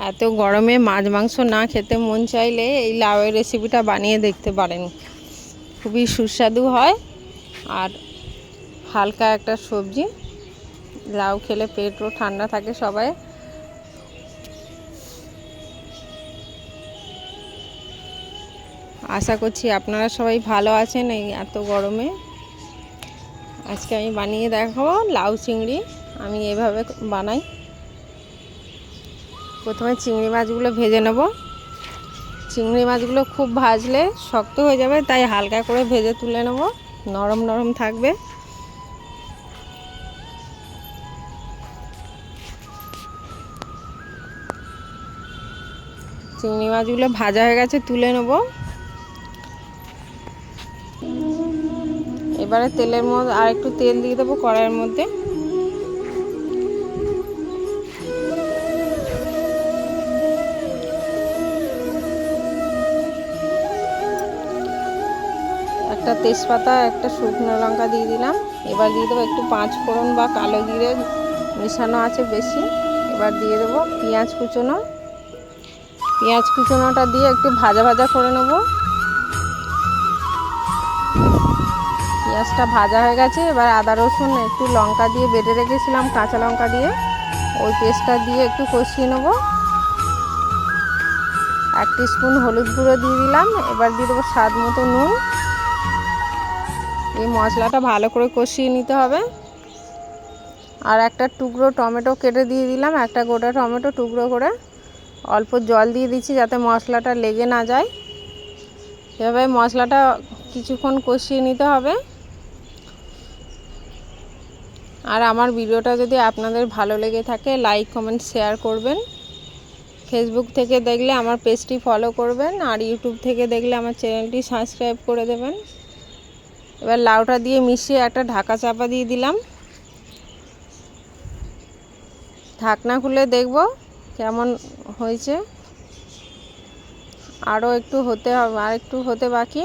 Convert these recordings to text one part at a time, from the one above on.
এত গরমে মাছ মাংস না খেতে মন চাইলে এই লাউয়ের রেসিপিটা বানিয়ে দেখতে পারেন। খুবই সুস্বাদু হয় আর হালকা একটা সবজি। লাউ খেলে পেটও ঠান্ডা থাকে সবাই। আশা করছি আপনারা সবাই ভালো আছেন। এই এত গরমে আজকে আমি বানিয়ে দেখাবো লাউ চিংড়ি। আমি এভাবে বানাই। প্রথমে চিংড়ি মাছগুলো ভেজে নেব। চিংড়ি মাছগুলো খুব ভাজলে শক্ত হয়ে যাবে, তাই হালকা করে ভেজে তুলে নেব, নরম নরম থাকবে। চিংড়ি মাছগুলো ভাজা হয়ে গেছে, তুলে নেব। এবারে তেলের মধ্যে আর একটু তেল দিয়ে দেবো কড়াইয়ের মধ্যে। একটা তেজপাতা, একটা শুকনো লঙ্কা দিয়ে দিলাম। এবার দিয়ে দেবো একটু পাঁচ ফোড়ন বা কালো জিরে মেশানো আছে বেশি। এবার দিয়ে দেবো পেঁয়াজ কুচোনো। পেঁয়াজ কুচোনোটা দিয়ে একটু ভাজা ভাজা করে নেব। পেঁয়াজটা ভাজা হয়ে গেছে। এবার আদা রসুন একটু লঙ্কা দিয়ে বেটে রেখেছিলাম, কাঁচা লঙ্কা দিয়ে, ওই পেস্টটা দিয়ে একটু কষিয়ে নেব। 1 টিস্পুন হলুদ গুঁড়ো দিয়ে দিলাম। এবার দিয়ে দেবো স্বাদ মতো নুন। এই মশলাটা ভালো করে কষিয়ে নিতে হবে। আর একটা টুকরো টমেটো কেটে দিয়ে দিলাম, একটা গোটা টমেটো টুকরো করে। অল্প জল দিয়ে দিচ্ছি যাতে মশলাটা লেগে না যায়। এভাবে মশলাটা কিছুক্ষণ কষিয়ে নিতে হবে। আর আমার ভিডিওটা যদি আপনাদের ভালো লেগে থাকে লাইক কমেন্ট শেয়ার করবেন। ফেসবুক থেকে দেখলে আমার পেজটি ফলো করবেন, আর ইউটিউব থেকে দেখলে আমার চ্যানেলটি সাবস্ক্রাইব করে দেবেন। এবার লাউটা দিয়ে মিশিয়ে একটা ঢাকা চাপা দিয়ে দিলাম। ঢাকনা খুলে দেখব কেমন হয়েছে। আরও একটু হতে হবে, আর একটু হতে বাকি।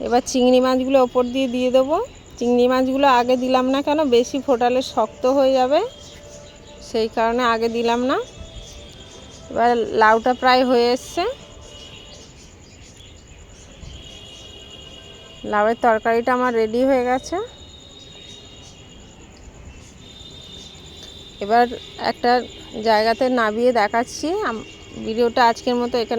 এবার চিংড়ি মাছগুলো ওপর দিয়ে দিয়ে দেবো। চিংড়ি মাছগুলো আগে দিলাম না কেন, বেশি ফোটালে শক্ত হয়ে যাবে, সেই কারণে আগে দিলাম না। এবার লাউটা প্রায় হয়ে এসছে। লাউয়ের তরকারিটা আমার রেডি হয়ে গেছে। এবার একটা জায়গাতে নামিয়ে দেখাচ্ছি। ভিডিওটা আজকের মতো এখানে।